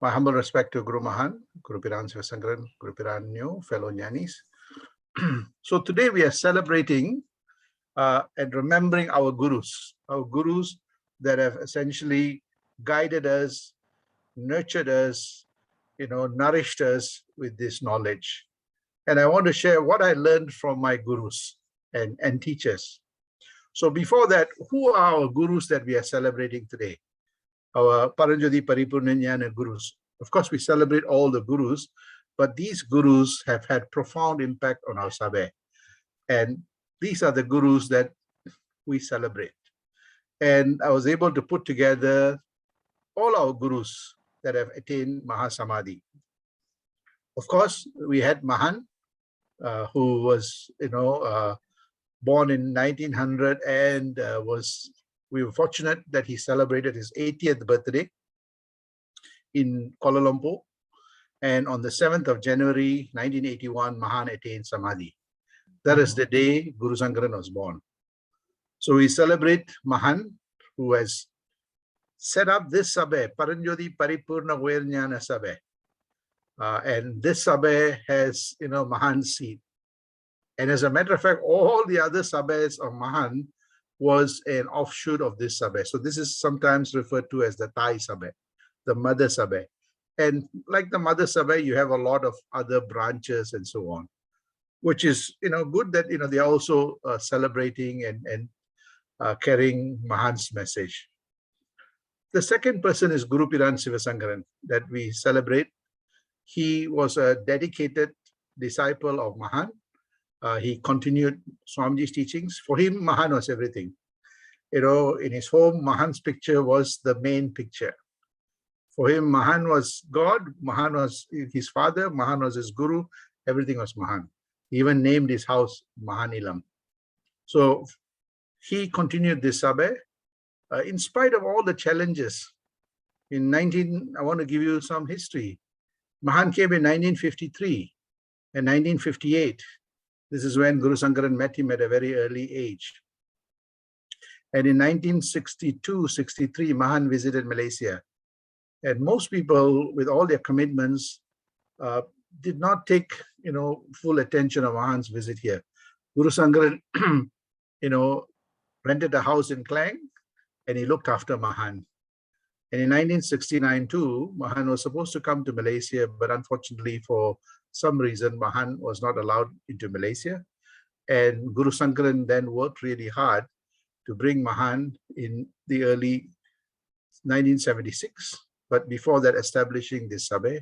My humble respect to Guru Mahan, Guru Piran Siva Sankaran, Guru Piran Nyo, fellow Jnanis. So today we are celebrating and remembering our gurus that have essentially guided us, nurtured us, nourished us with this knowledge. And I want to share what I learned from my gurus and teachers. So before that, who are our gurus that we are celebrating today? Our Paranjoti Paripurna Jnana gurus. Of course, we celebrate all the gurus, but these gurus have had profound impact on our Sabe. And these are the gurus that we celebrate. And I was able to put together all our gurus that have attained Mahasamadhi. Of course, we had Mahan, who was, born in 1900 and we were fortunate that he celebrated his 80th birthday in Kuala Lumpur. And on the 7th of January, 1981, Mahan attained Samadhi. That is the day Guru Sankaran was born. So we celebrate Mahan, who has set up this Sabe, Paranjoti Paripurna Jnana Sabe. And this Sabe has, Mahan's seat. And as a matter of fact, all the other Sabes of Mahan was an offshoot of this Sabe. So this is sometimes referred to as the Thai Sabe, the mother Sabe. And like the mother Sabe, you have a lot of other branches and so on, which is, good that, they are also celebrating and carrying Mahan's message. The second person is Guru Piran Siva Sankaran that we celebrate. He was a dedicated disciple of Mahan. He continued Swamiji's teachings. For him, Mahan was everything. In his home, Mahan's picture was the main picture. For him, Mahan was God, Mahan was his father, Mahan was his guru, everything was Mahan. He even named his house Mahanilam. So he continued this Sabe. In spite of all the challenges, I want to give you some history. Mahan came in 1953 and 1958. This is when Guru Sankaran met him at a very early age. And in 1962-63, Mahan visited Malaysia. And most people, with all their commitments, did not take, full attention of Mahan's visit here. Guru Sankaran, rented a house in Klang, and he looked after Mahan. And in 1969 too, Mahan was supposed to come to Malaysia, but unfortunately for some reason, Mahan was not allowed into Malaysia. And Guru Sankaran then worked really hard to bring Mahan in the early 1976. But before that, establishing this Sabe,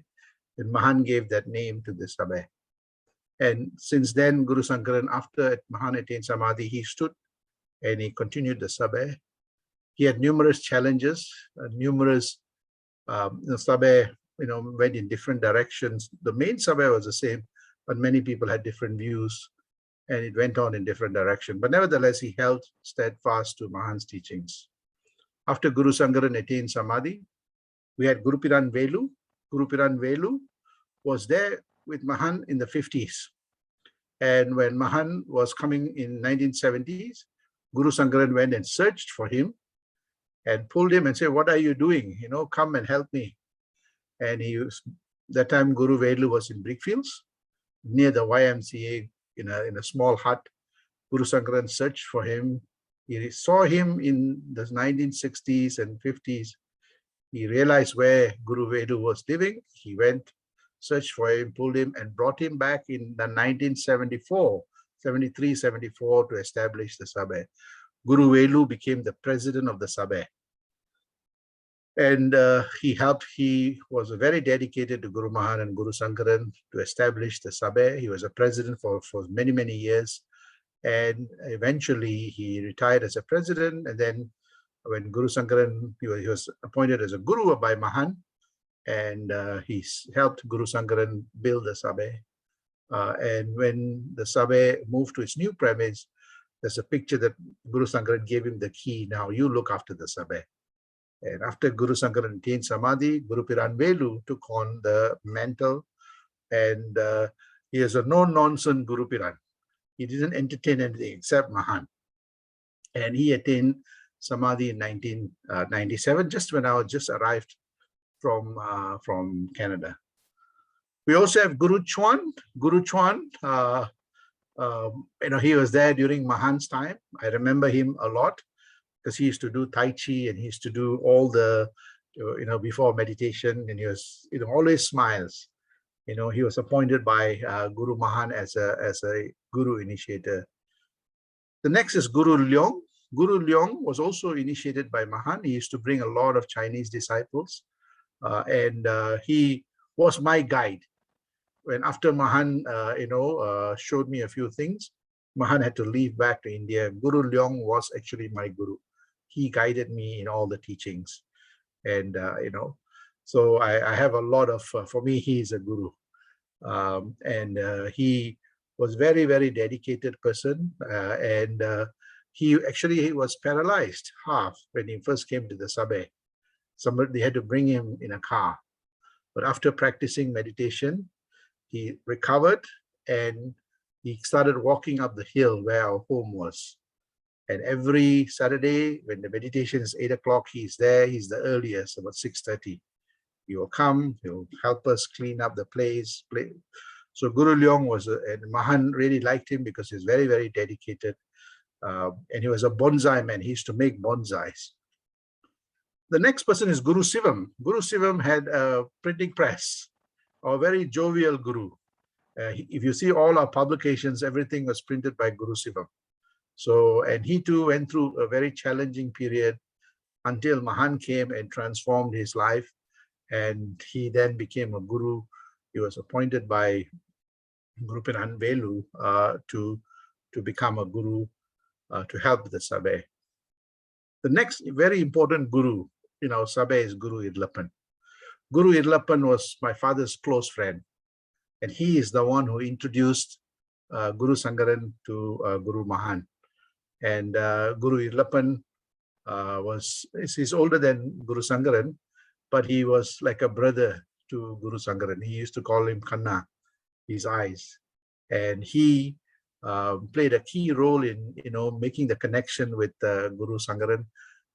and Mahan gave that name to this Sabe. And since then, Guru Sankaran, after Mahan attained Samadhi, he stood and he continued the Sabe. He had numerous challenges, numerous Sabe, went in different directions. The main Sabe was the same, but many people had different views, and it went on in different directions. But nevertheless, he held steadfast to Mahan's teachings. After Guru Sankaran attained Samadhi, we had Guru Piran Velu. Guru Piran Velu was there with Mahan in the 50s. And when Mahan was coming in 1970s, Guru Sankaran went and searched for him and pulled him and said, "What are you doing? Come and help me." And that time Guru Velu was in Brickfields, near the YMCA, in a small hut. Guru Sankaran searched for him. He saw him in the 1960s and 50s. He realized where Guru Velu was living. He went, searched for him, pulled him, and brought him back in the 1974, 73, 74 to establish the Sabe. Guru Velu became the president of the Sabe. And he was very dedicated to Guru Mahan and Guru Sankaran to establish the Sabe. He was a president for many, many years. And eventually he retired as a president. And then when Guru Sankaran, he was appointed as a guru by Mahan, and he helped Guru Sankaran build the Sabe. And when the Sabe moved to its new premise, there's a picture that Guru Sankaran gave him the key. Now you look after the Sabe. And after Guru Sankaran attained Samadhi, Guru Piran Velu took on the mantle, and he is a no-nonsense Guru Piran. He didn't entertain anything except Mahan. And he attained Samadhi in 1997, just when I was just arrived from Canada. We also have Guru Chuan. Guru Chuan, he was there during Mahan's time. I remember him a lot because he used to do Tai Chi and he used to do all the, before meditation, and he was, always smiles. He was appointed by Guru Mahan as a Guru initiator. The next is Guru Leong. Guru Leong was also initiated by Mahan. He used to bring a lot of Chinese disciples, and he was my guide. When after Mahan, showed me a few things, Mahan had to leave back to India. Guru Leong was actually my guru. He guided me in all the teachings, and so I have a lot of. For me, he is a guru, and he was very, very dedicated person, and he was paralyzed half when he first came to the Sabe. Somebody had to bring him in a car, but after practicing meditation, he recovered and he started walking up the hill where our home was. And every Saturday, when the meditation is 8 o'clock, he's there. He's the earliest, about 6:30. He will come, he'll help us clean up the place. So Guru Leong and Mahan really liked him because he's very, very dedicated. And he was a bonsai man. He used to make bonsais. The next person is Guru Sivam. Guru Sivam had a printing press, a very jovial guru. If you see all our publications, everything was printed by Guru Sivam. So, and he too went through a very challenging period until Mahan came and transformed his life. And he then became a guru. He was appointed by Guru Piran to become a guru to help the Sabe. The next very important guru in our Sabe is Guru Idlapan. Guru Idlapan was my father's close friend, and he is the one who introduced Guru Sankaran to Guru Mahan. And Guru Idlapan he's older than Guru Sankaran, but he was like a brother to Guru Sankaran. He used to call him Kanna, his eyes. And he played a key role in, making the connection with Guru Sankaran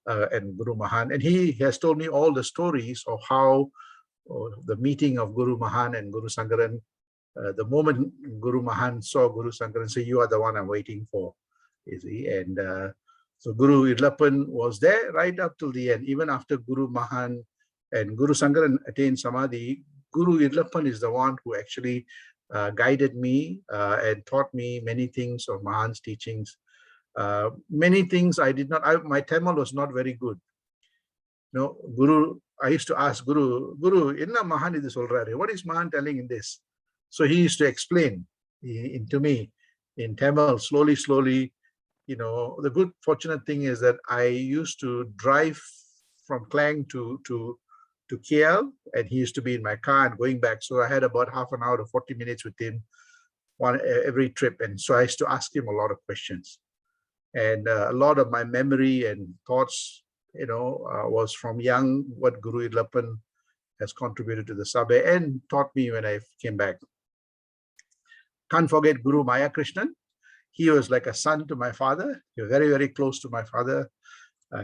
and Guru Mahan. And he has told me all the stories of how the meeting of Guru Mahan and Guru Sankaran, the moment Guru Mahan saw Guru Sankaran say, "You are the one I'm waiting for," you see. And so Guru Idlapan was there right up till the end. Even after Guru Mahan and Guru Sankaran attained Samadhi, Guru Idlapan is the one who actually guided me and taught me many things of Mahan's teachings. Many things I did not, my Tamil was not very good. Guru, I used to ask Guru, enna Mahan idu solrare? What is Mahan telling in this? So he used to explain to me in Tamil, slowly. The good fortunate thing is that I used to drive from Klang to KL, and he used to be in my car and going back. So I had about half an hour to 40 minutes with him every trip. And so I used to ask him a lot of questions. And a lot of my memory and thoughts, was from young, what Guru Idlapan has contributed to the Sabe and taught me when I came back. Can't forget Guru Maya Krishnan. He was like a son to my father. He was very, very close to my father.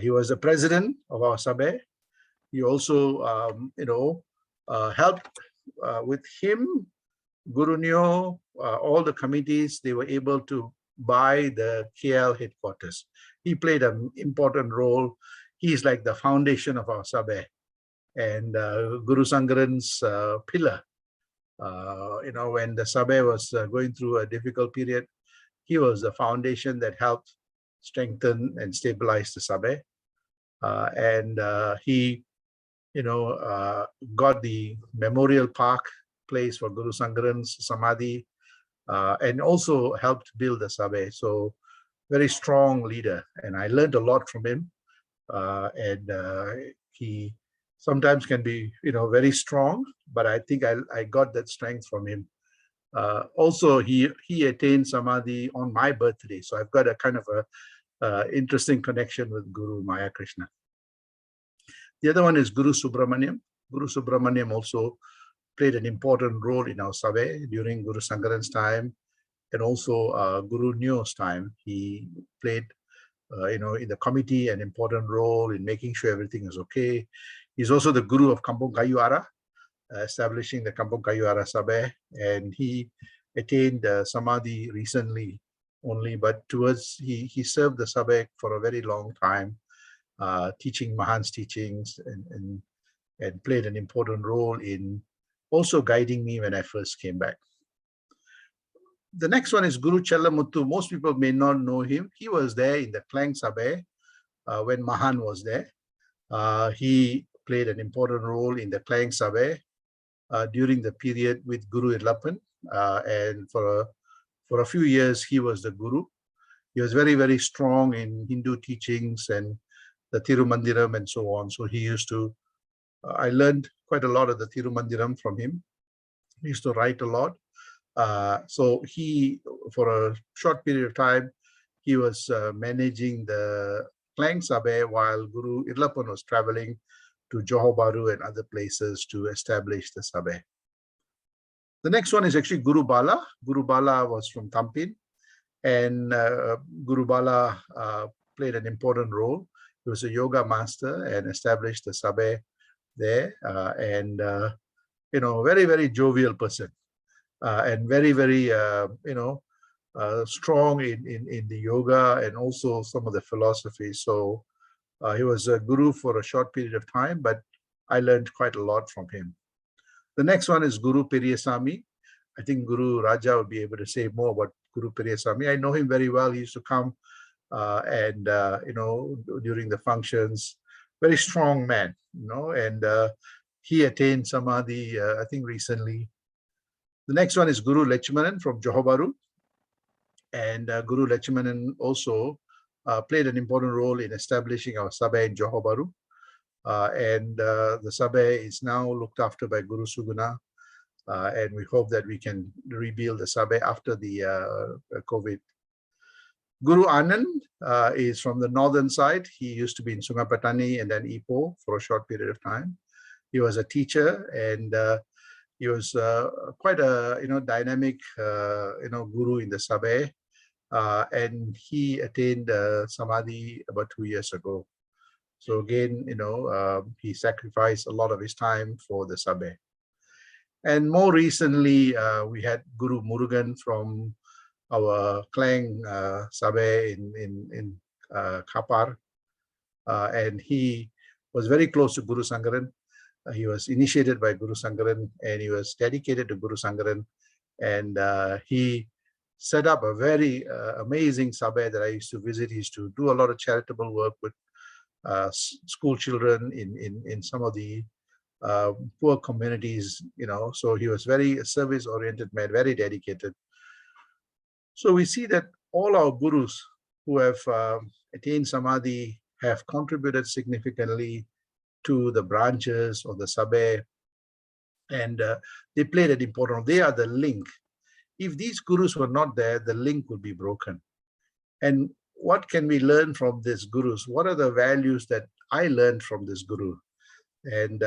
He was the president of our Sabe. He also, helped with him, Guru Nyo, all the committees, they were able to buy the KL headquarters. He played an important role. He's like the foundation of our Sabe. And Guru Sankaran's pillar, when the Sabe was going through a difficult period, he was the foundation that helped strengthen and stabilize the Sabe. And he, got the memorial park place for Guru Sankaran's Samadhi, and also helped build the Sabe. So very strong leader. And I learned a lot from him. And he sometimes can be, very strong, but I think I got that strength from him. Also, he attained Samadhi on my birthday. So I've got a kind of a interesting connection with Guru Maya Krishna. The other one is Guru Subramaniam. Guru Subramaniam also played an important role in our Sabe during Guru Sankaran's time, and also Guru Nyo's time. He played, in the committee an important role in making sure everything is okay. He's also the guru of Kampung Kayu Ara, establishing the Kampung Kayu Ara Sabeh, and he attained Samadhi recently only, but he served the Sabeh for a very long time, teaching Mahan's teachings and played an important role in also guiding me when I first came back. The next one is Guru Chellamuthu. Most people may not know him. He was there in the Klang Sabeh when Mahan was there. He played an important role in the Klang Sabeh during the period with Guru Irlappan, and for a few years he was the Guru. He was very, very strong in Hindu teachings and the Tirumandiram and so on. So he used to, I learned quite a lot of the Tirumandiram from him. He used to write a lot. So he, for a short period of time, he was managing the Klang Sabeh while Guru Irlappan was traveling to Johor Bahru and other places to establish the Sabeh. The next one is actually Guru Bala. Guru Bala was from Tampin, and Guru Bala played an important role. He was a yoga master and established the Sabeh there, and very, very jovial person, and very, very strong in the yoga and also some of the philosophy. So he was a guru for a short period of time, but I learned quite a lot from him. The next one is Guru Piri Sami. I think Guru Raja will be able to say more about Guru Piri Sami. I know him very well. He used to come and during the functions. Very strong man, and he attained Samadhi, I think recently. The next one is Guru Lechmanan from Johor Bahru. And Guru Lechmanan also played an important role in establishing our Sabeh in Johor Bahru. And the Sabeh is now looked after by Guru Suguna. And we hope that we can rebuild the Sabeh after the COVID. Guru Anand is from the northern side. He used to be in Sungai Petani and then Ipoh for a short period of time. He was a teacher, and he was quite a dynamic guru in the Sabeh, and he attained Samadhi about 2 years ago. So again, he sacrificed a lot of his time for the Sabeh. And more recently, we had Guru Murugan from our Klang Sabeh in Kapar, and he was very close to Guru Sankaran. He was initiated by Guru Sankaran, and he was dedicated to Guru Sankaran, and he set up a very amazing Sabeh that I used to visit. He used to do a lot of charitable work with school children in some of the poor communities, so he was very service-oriented man, very dedicated. So we see that all our gurus who have attained Samadhi have contributed significantly to the branches or the Sabeh, and they played an important role. They are the link. If these gurus were not there, the link would be broken. And what can we learn from these gurus? What are the values that I learned from this guru? And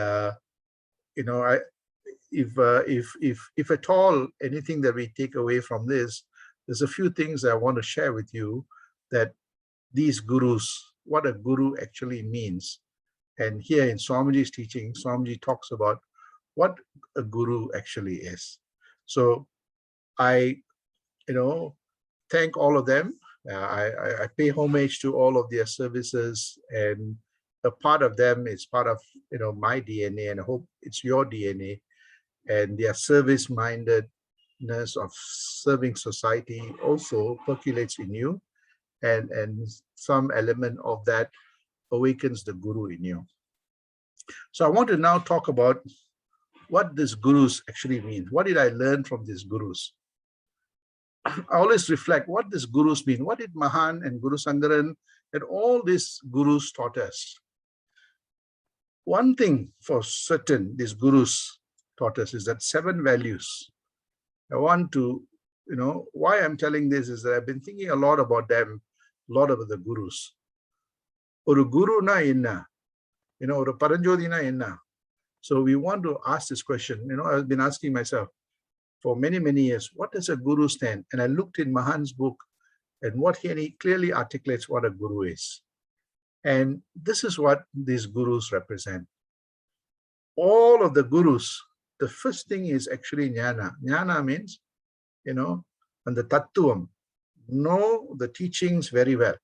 if at all anything that we take away from this, there's a few things I want to share with you, that these gurus, what a guru actually means. And here in Swamiji's teaching, Swamiji talks about what a guru actually is. So I, thank all of them. I pay homage to all of their services, and a part of them is part of my DNA, and I hope it's your DNA. And their service-mindedness of serving society also percolates in you, and some element of that awakens the guru in you. So I want to now talk about what these gurus actually mean. What did I learn from these gurus? I always reflect what these gurus mean. What did Mahan and Guru Sankaran and all these gurus taught us? One thing for certain these gurus taught us is that 7 values. I want to, why I'm telling this is that I've been thinking a lot about them, a lot of the gurus. Oru guru na enna? Oru paranjodi na enna? So we want to ask this question. I've been asking myself for many, many years, what does a guru stand? And I looked in Mahan's book, and he clearly articulates what a guru is. And this is what these gurus represent. all of the gurus, the first thing is actually jnana. Jnana means, and the tattvam, know the teachings very well.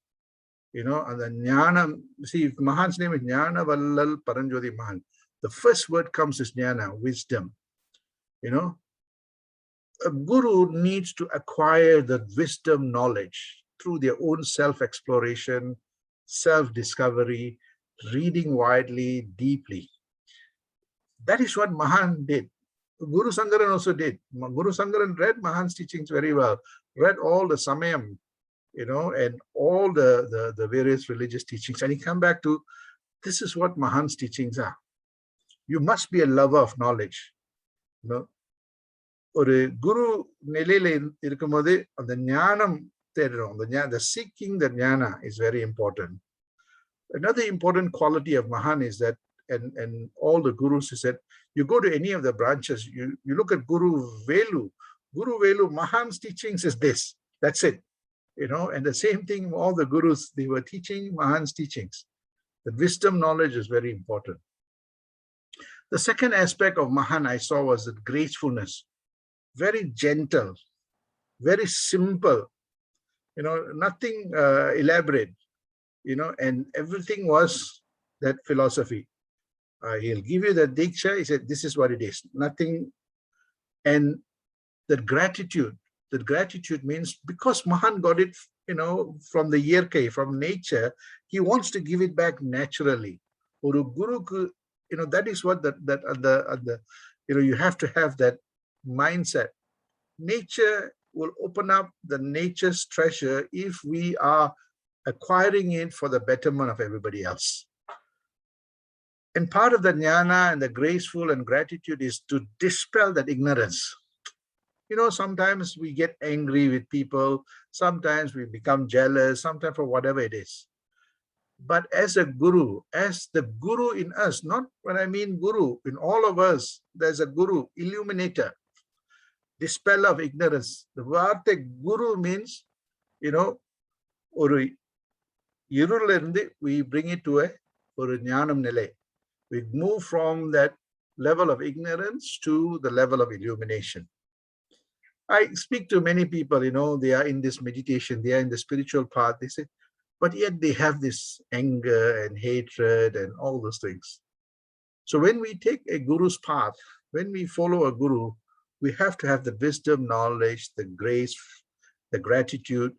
And the jnana, see, Mahan's name is Jnana Vallal Paranjoti Mahan. The first word comes is jnana, wisdom. A guru needs to acquire the wisdom knowledge through their own self-exploration, self-discovery, reading widely, deeply. That is what Mahan did. Guru Sankaran also did. Guru Sankaran read Mahan's teachings very well, read all the Samayam, and all the various religious teachings. And he come back to, this is what Mahan's teachings are. You must be a lover of knowledge. ஒரு குரு நிலையில இருக்கும்போது அந்த ஞானம் தேடுறோம். The seeking the jnana is very important. Another important quality of Mahan is that, and all the gurus is that, you go to any of the branches, you look at Guru Velu. Guru Velu, Mahan's teachings is this. That's it. And the same thing, all the gurus, they were teaching Mahan's teachings. The wisdom knowledge is very important. The second aspect of Mahan I saw was the gracefulness. Very gentle, very simple, nothing elaborate, and everything was that philosophy. He'll give you the diksha, he said, this is what it is, nothing. And that gratitude means, because Mahan got it, from the yerkai, from nature, he wants to give it back naturally. Or guru, that is what you have to have that mindset. Nature will open up the nature's treasure if we are acquiring it for the betterment of everybody else. And part of the jnana and the graceful and gratitude is to dispel that ignorance. Sometimes we get angry with people, sometimes we become jealous, sometimes for whatever it is. But as a guru, as the guru in us, not when I mean guru, in all of us, there's a guru, illuminator, dispel of ignorance. The word guru means, oru irul irundhu we bring it to a oru jnanam nilai. We move from that level of ignorance to the level of illumination. I speak to many people, they are in this meditation, they are in the spiritual path, they say, but yet they have this anger and hatred and all those things. So when we take a guru's path, when we follow a guru, we have to have the wisdom, knowledge, the grace, the gratitude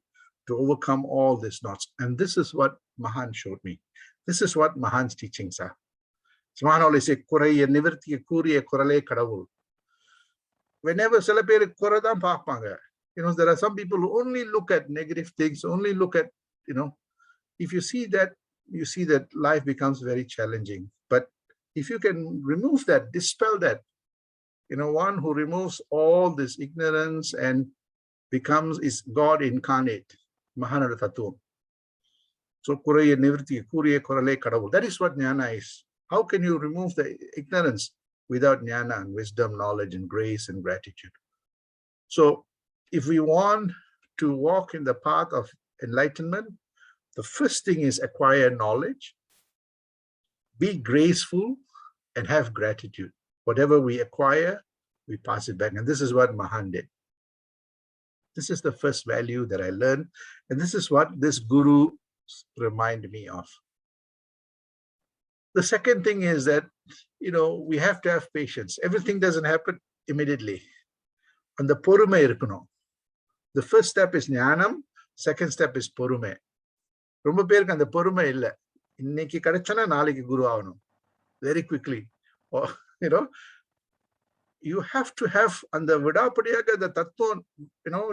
to overcome all these knots. And this is what Mahan showed me. This is what Mahan's teachings are. So Mahan always say, "Kuraiya nivirthiya kuriya kurale kadavul." Whenever celebrate kuradam paapanga, there are some people who only look at negative things, only look at, if you see that life becomes very challenging. But if you can remove that, dispel that, one who removes all this ignorance and is God incarnate, Mahanada Tattvam. So, Kuraya Nivrti, Kuriya Korale Kadavul. That is what jnana is. How can you remove the ignorance without jnana and wisdom, knowledge, and grace and gratitude? So, if we want to walk in the path of enlightenment, the first thing is acquire knowledge, be graceful, and have gratitude. Whatever we acquire, we pass it back. And this is what Mahan did. This is the first value that I learned. And this is what this guru reminded me of. The second thing is that, we have to have patience. Everything doesn't happen immediately. And the porume irukano. The first step is jnanam. Second step is porume. ரொம்ப பேருக்கு அந்த பொறுமை இல்லை. இன்னைக்கு கிடைச்சனா நாளைக்கு குரு ஆகணும். Very quickly. You have to have அந்த விடாப்படியாக the தத்துவம்,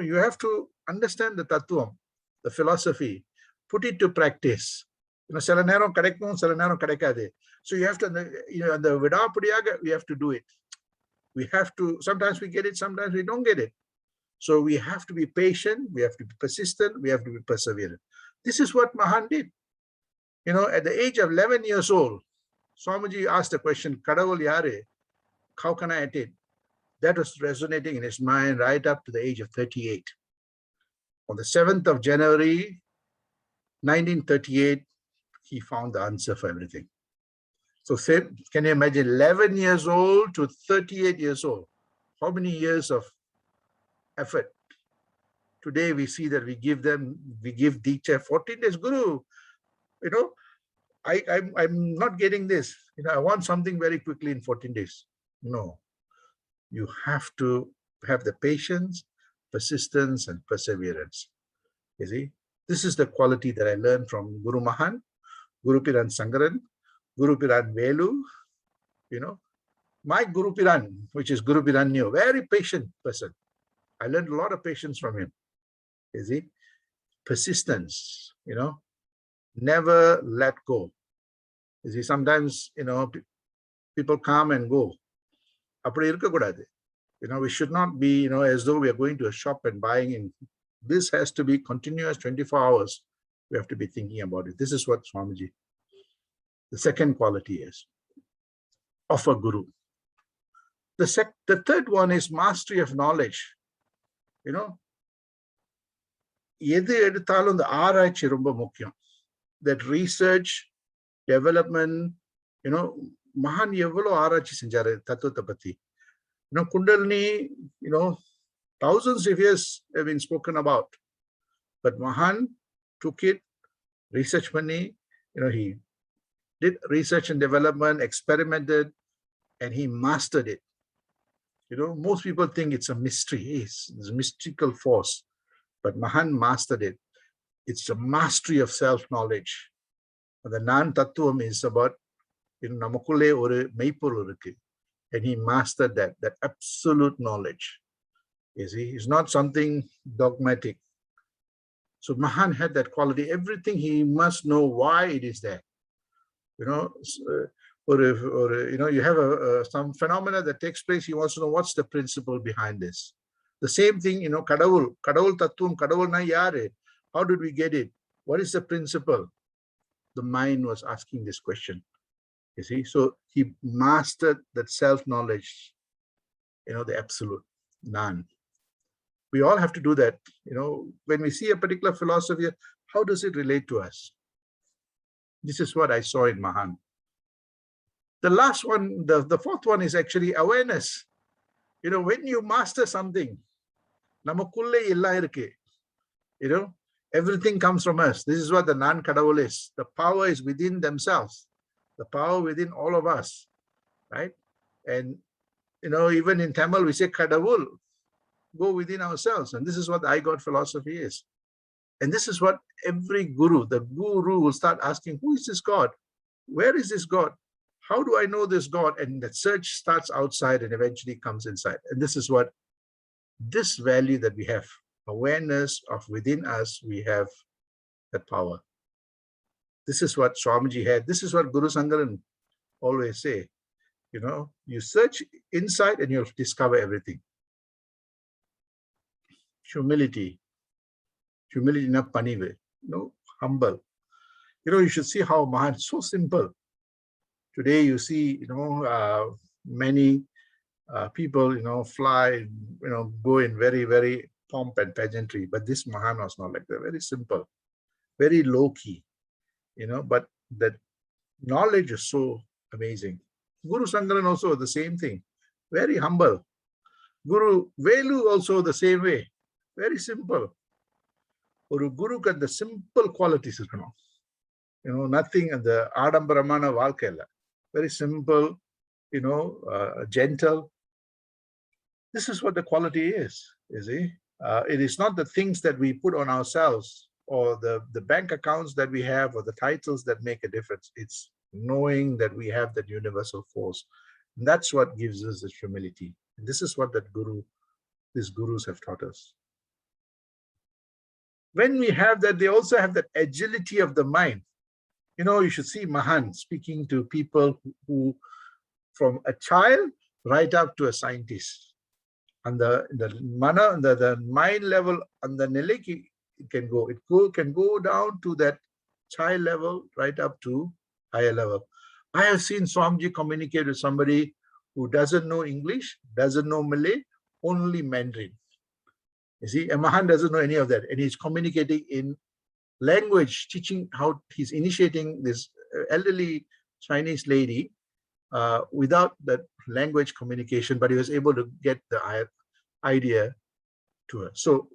you have to understand the தத்துவம், the philosophy, put it to practice. சில நேரம் கிடைக்கும், சில நேரம் கிடைக்காது. So you have to, அந்த விடாப்படியாக we have to do it. We have to, sometimes we get it, sometimes we don't get it. So we have to be patient, we have to be persistent, we have to be perseverant. This is what Mahan did. At the age of 11 years old, Swamiji asked the question, Kadavul yare? How can I attain? That was resonating in his mind right up to the age of 38. On the 7th of January, 1938, he found the answer for everything. So can you imagine 11 years old to 38 years old? How many years of effort? Today we see that we give Diksha 14 days. Guru, I'm not getting this. I want something very quickly in 14 days. No, you have to have the patience, persistence, and perseverance. You see, this is the quality that I learned from Guru Mahan, Guru Piran Sankaran, Guru Piran Velu. My Guru Piran, which is Guru Piranyo, very patient person. I learned a lot of patience from him. You see, persistence, never let go. You see, sometimes, people come and go. We should not be, as though we are going to a shop and buying. And this has to be continuous 24 hours. We have to be thinking about it. This is what Swamiji, the second quality is of a guru. The third one is mastery of knowledge. எது எடுத்தாலும் இந்த ஆராய்ச்சி ரொம்ப முக்கியம். That research, development, மகான் எவ்வளவு ஆராய்ச்சி செஞ்சாரு தத்துவத்தை பத்தி. Kundalini, thousands of years have been spoken about. But Mahan took it, research money, he did research and development, experimented, and he mastered it. Most people think it's a mystery. It's a mystical force. But Mahan mastered it. It's a mastery of self-knowledge. The non-tattvam is about, namakulle oru meipolul irukku. And he mastered that absolute knowledge. You see, it's not something dogmatic. So Mahan had that quality. Everything he must know why it is there. You have some phenomena that takes place. He wants to know what's the principle behind this. The same thing, kadavul tattvam, kadavulna yaru. How did we get it? What is the principle? The mind was asking this question. You see, so he mastered that self-knowledge, the absolute, none. We all have to do that. When we see a particular philosophy, how does it relate to us? This is what I saw in Mahan. The last one, the fourth one is actually awareness. When you master something, namakulle illa irukku. Everything comes from us. This is what the non-kadavul is. The power is within themselves. The power within all of us, right? And, even in Tamil, we say kadavul, go within ourselves. And this is what the I God philosophy is. And this is what every guru, the guru will start asking, who is this God? Where is this God? How do I know this God? And that search starts outside and eventually comes inside. And this is what, this value that we have, awareness of within us, we have that power. This is what Swamiji had. This is what Guru Sankaran always say. You search inside and you'll discover everything. Humility. Humility na panive. Humble. You should see how Mahan, so simple. Today you see, many people, fly, go in very, very pomp and pageantry. But this Mahan was not like that. Very simple, very low key, but that knowledge is so amazing. Guru Sankaran also the same thing, very humble. Guru Velu also the same way, very simple. Or Guru got the simple qualities, nothing in the Adambaramana Valkela. Very simple, gentle. This is what the quality is, you see. It is not the things that we put on ourselves or the bank accounts that we have or the titles that make a difference. It's knowing that we have that universal force. And that's what gives us the humility. And this is what these gurus have taught us. When we have that, they also have that agility of the mind. You should see Mahan speaking to people who, from a child right up to a scientist. And the mind level, and the nileki, it can go down to that child level right up to higher level. I have seen Swamiji communicate with somebody who doesn't know English, doesn't know Malay, only Mandarin. You see, and Mahan doesn't know any of that, and he's communicating in language, teaching how he's initiating this elderly Chinese lady without that language communication, but he was able to get the idea to her. So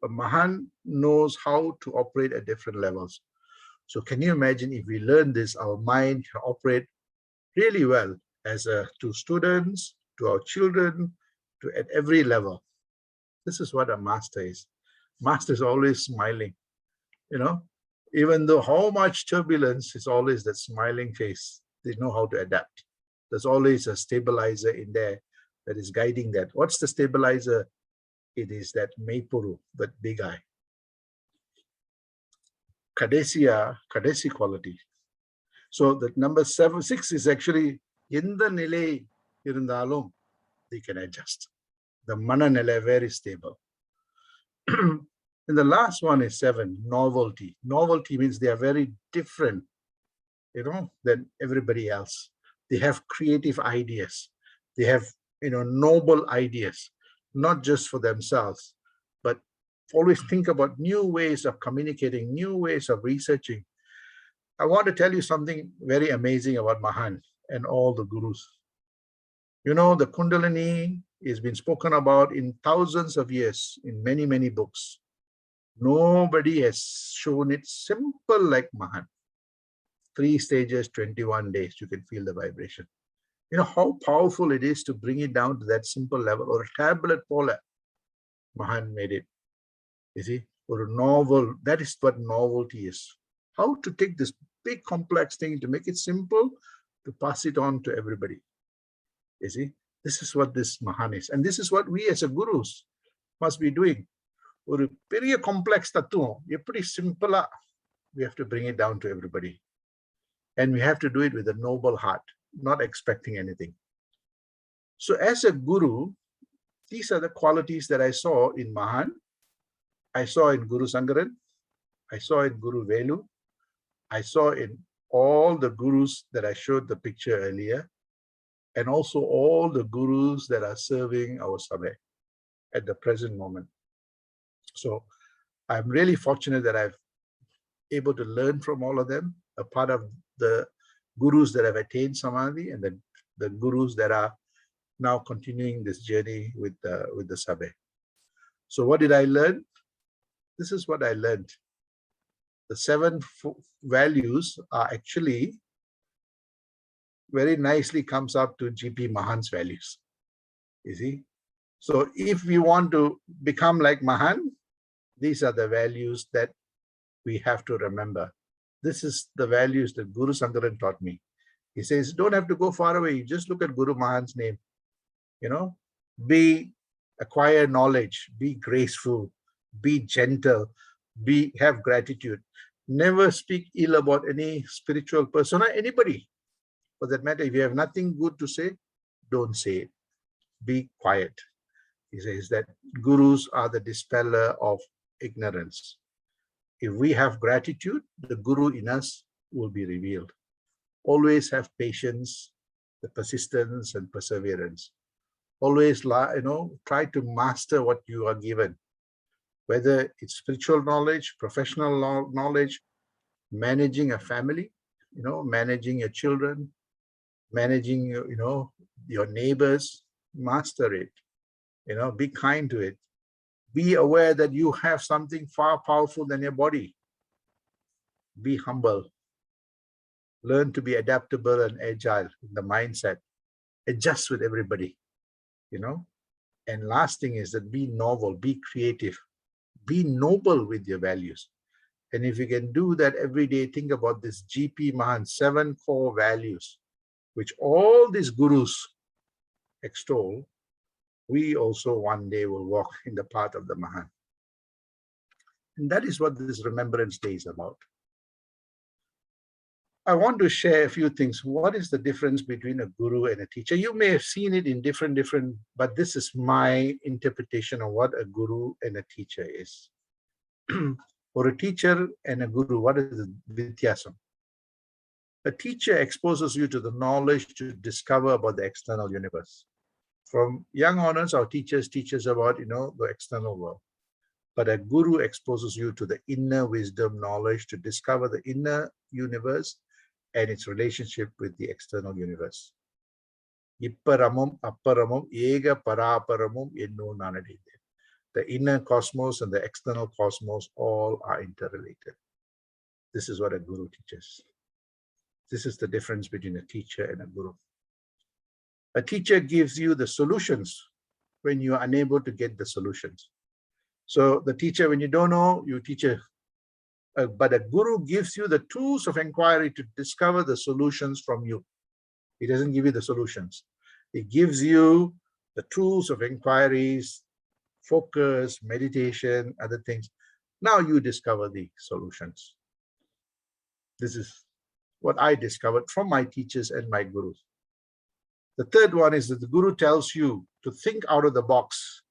a Mahan knows how to operate at different levels. So can you imagine if we learn this, our mind can operate really well as to students, to our children, to at every level. This is what a master is. Master is always smiling, even though how much turbulence, is always that smiling face. They know how to adapt. There's always a stabilizer in there that is guiding that. What's the stabilizer? It is that Meipuru, that big eye. Kadesi quality. So that number 6 is actually in the nile irundalum, they can adjust. The mana nile very stable. And the last one is 7, novelty. Novelty means they are very different, than everybody else. They have creative ideas. They have, noble ideas, not just for themselves, but always think about new ways of communicating, new ways of researching. I want to tell you something very amazing about Mahan and all the gurus. The Kundalini has been spoken about in thousands of years in many, many books. Nobody has shown it simple like Mahan. 3 stages, 21 days, you can feel the vibration. How powerful it is to bring it down to that simple level, or a tablet pola. Mahan made it. You see, or a novel, that is what novelty is. How to take this big complex thing to make it simple, to pass it on to everybody. You see, this is what this Mahan is. And this is what we as a gurus must be doing. ஒரு பெரிய complex தத்துவம் எப்படி simple, we have to bring it down to everybody. And we have to do it with a noble heart, not expecting anything. So as a guru, these are the qualities that I saw in Mahan, I saw in Guru Sankaran, I saw in Guru Velu, I saw in all the gurus that I showed the picture earlier, and also all the gurus that are serving our Sabha at the present moment. So I'm really fortunate that I've able to learn from all of them, a part of the gurus that have attained Samadhi, and the gurus that are now continuing this journey with the Sabha. So what did I learn? This is what I learned. The 7 values are actually very nicely comes up to GP Mahan's values. You see? So if we want to become like Mahan, these are the values that we have to remember. This is the values that Guru Sankaran taught me. He says, don't have to go far away. You just look at Guru Mahan's name. Acquire knowledge, be graceful, be gentle, have gratitude. Never speak ill about any spiritual person or anybody. For that matter, if you have nothing good to say, don't say it. Be quiet. He says that gurus are the dispeller of ignorance. If we have gratitude, the guru in us will be revealed. Always have patience, the persistence and perseverance. Always, try to master what you are given, whether it's spiritual knowledge, professional knowledge, managing a family, managing your children, managing, your neighbors. Master it, be kind to it. Be aware that you have something far powerful than your body. Be humble. Learn to be adaptable and agile in the mindset. Adjust with everybody, And last thing is that be novel, be creative, be noble with your values. And if you can do that every day, think about this GP Mahan 7 core values, which all these gurus extol. We also one day will walk in the path of the Mahan. And that is what this Remembrance Day is about. I want to share a few things. What is the difference between a guru and a teacher? You may have seen it in different, but this is my interpretation of what a guru and a teacher is. For a teacher and a guru, what is the vityasam? A teacher exposes you to the knowledge to discover about the external universe. From young onwards, our teachers teach us about, the external world. But a guru exposes you to the inner wisdom knowledge to discover the inner universe and its relationship with the external universe. Ipparamum, apparamum, ega paraparamum ennu nanadide. The inner cosmos and the external cosmos all are interrelated. This is what a guru teaches. This is the difference between a teacher and a guru. A teacher gives you the solutions when you are unable to get the solutions. So the teacher, when you don't know, you teach but a guru gives you the tools of inquiry to discover the solutions from you. He doesn't give you the solutions. He gives you the tools of inquiries, focus, meditation, other things. Now you discover the solutions. This is what I discovered from my teachers and my gurus. The third one is that the guru tells you to think out of the box.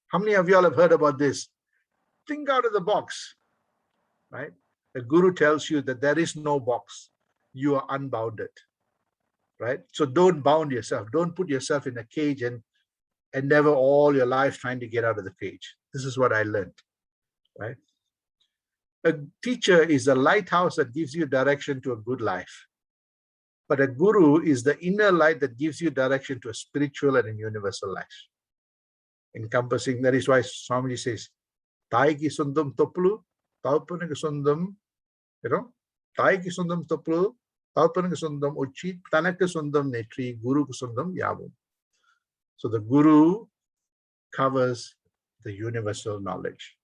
How many of y'all have heard about this? Think out of the box, right? The guru tells you that there is no box. You are unbounded, right? So don't bound yourself. Don't put yourself in a cage and endeavor all your life trying to get out of the cage. This is what I learned, right? A teacher is a lighthouse that gives you direction to a good life. But a guru is the inner light that gives you direction to a spiritual and a universal life. Encompassing, that is why Swamiji says, Tai ki sundam toplu, taupana ki sundam, Tai ki sundam toplu, taupana ki sundam uchi, tanaka sundam netri, guru ki sundam yavum. So the guru covers the universal knowledge.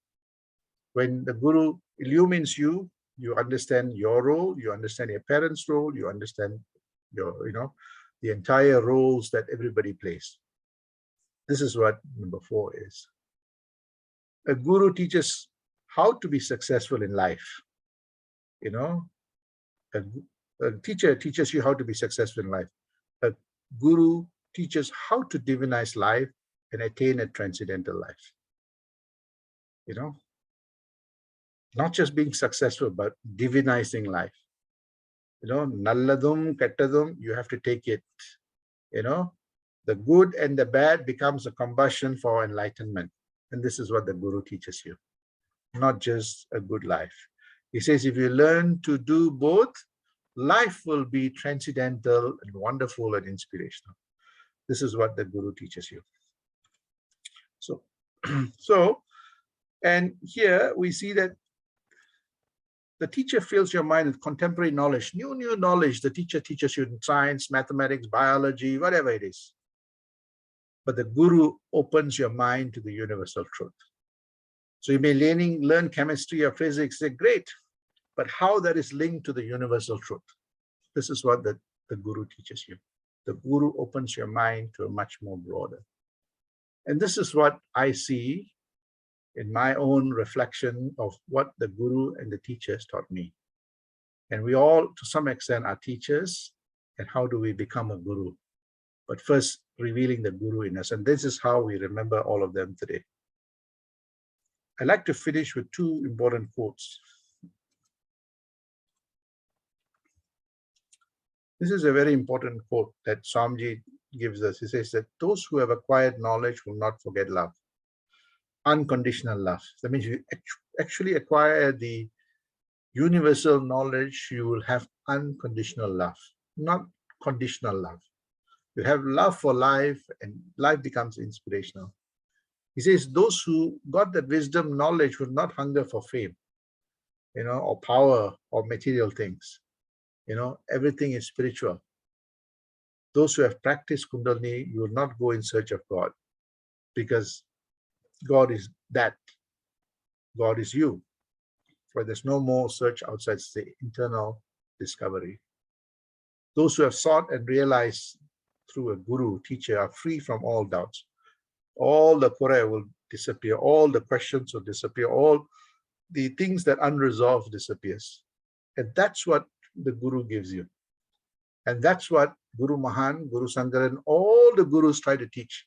When the guru illumines you, you understand your role, you understand your parents' role, you understand your, the entire roles that everybody plays. This is what number 4 is. A guru teaches how to be successful in life. A teacher teaches you how to be successful in life. A guru teaches how to divinize life and attain a transcendental life. Not just being successful, but divinizing life. Nalladum, kettadum, you have to take it. The good and the bad becomes a combustion for enlightenment. And this is what the guru teaches you, not just a good life. He says, if you learn to do both, life will be transcendental and wonderful and inspirational. This is what the guru teaches you. And here we see that the teacher fills your mind with contemporary knowledge, new knowledge. The teacher teaches you in science, mathematics, biology, whatever it is. But the guru opens your mind to the universal truth. So you may learn chemistry or physics, they're great, but how that is linked to the universal truth. This is what the guru teaches you. The guru opens your mind to a much more broader. And this is what I see in my own reflection of what the guru and the teachers taught me. And we all, to some extent, are teachers. And how do we become a guru? But first, revealing the guru in us. And this is how we remember all of them today. I'd like to finish with 2 important quotes. This is a very important quote that Swamiji gives us. He says that those who have acquired knowledge will not forget love. Unconditional love. That means you actually acquire the universal knowledge, you will have unconditional love, not conditional love. You have love for life and life becomes inspirational. He says those who got that wisdom knowledge will not hunger for fame, or power or material things. Everything is spiritual. Those who have practiced Kundalini, you will not go in search of God, because God is that. God is you. For there's no more search outside the internal discovery. Those who have sought and realized through a guru, teacher, are free from all doubts. All the Korea will disappear. All the questions will disappear. All the things that unresolved disappears. And that's what the guru gives you. And that's what Guru Mahan, Guru Sankaran, all the gurus try to teach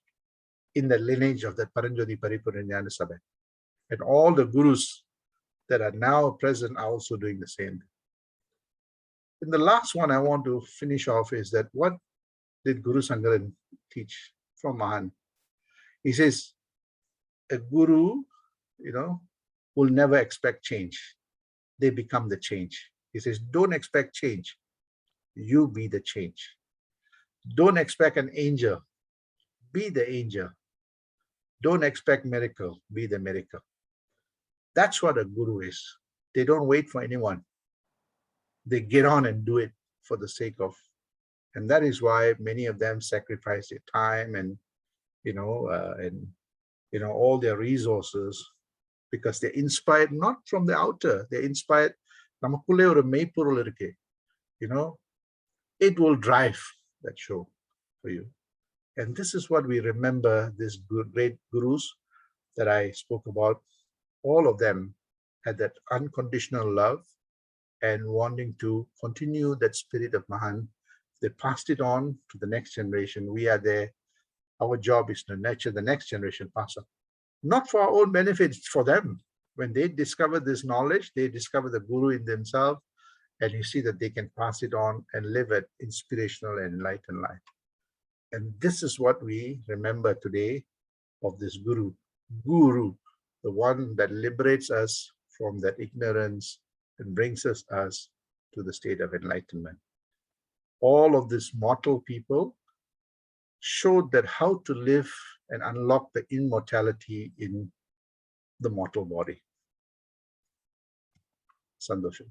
in the lineage of that Paranjoti Paripurna Sabha. And all the gurus that are now present are also doing the same. And the last one I want to finish off is that what did Guru Sankaran teach from Mahan? He says, a guru, will never expect change. They become the change. He says, don't expect change. You be the change. Don't expect an angel. Be the angel. Don't expect miracle. Be the miracle. That's what a guru is. They don't wait for anyone. They get on and do it for the sake of, and that is why many of them sacrifice their time and all their resources, because they're inspired not from the outer. They're inspired. நமக்குள்ளே ஒரு மெய்ப்பொருள் இருக்கு. It will drive that show for you. And this is what we remember, these great gurus that I spoke about. All of them had that unconditional love and wanting to continue that spirit of Mahan. They passed it on to the next generation. We are there. Our job is to nurture the next generation passer. Not for our own benefit, it's for them. When they discover this knowledge, they discover the guru in themselves, and you see that they can pass it on and live an inspirational and enlightened life. And this is what we remember today of this guru, the one that liberates us from that ignorance and brings us to the state of enlightenment. All of these mortal people showed that how to live and unlock the immortality in the mortal body. Sandosha.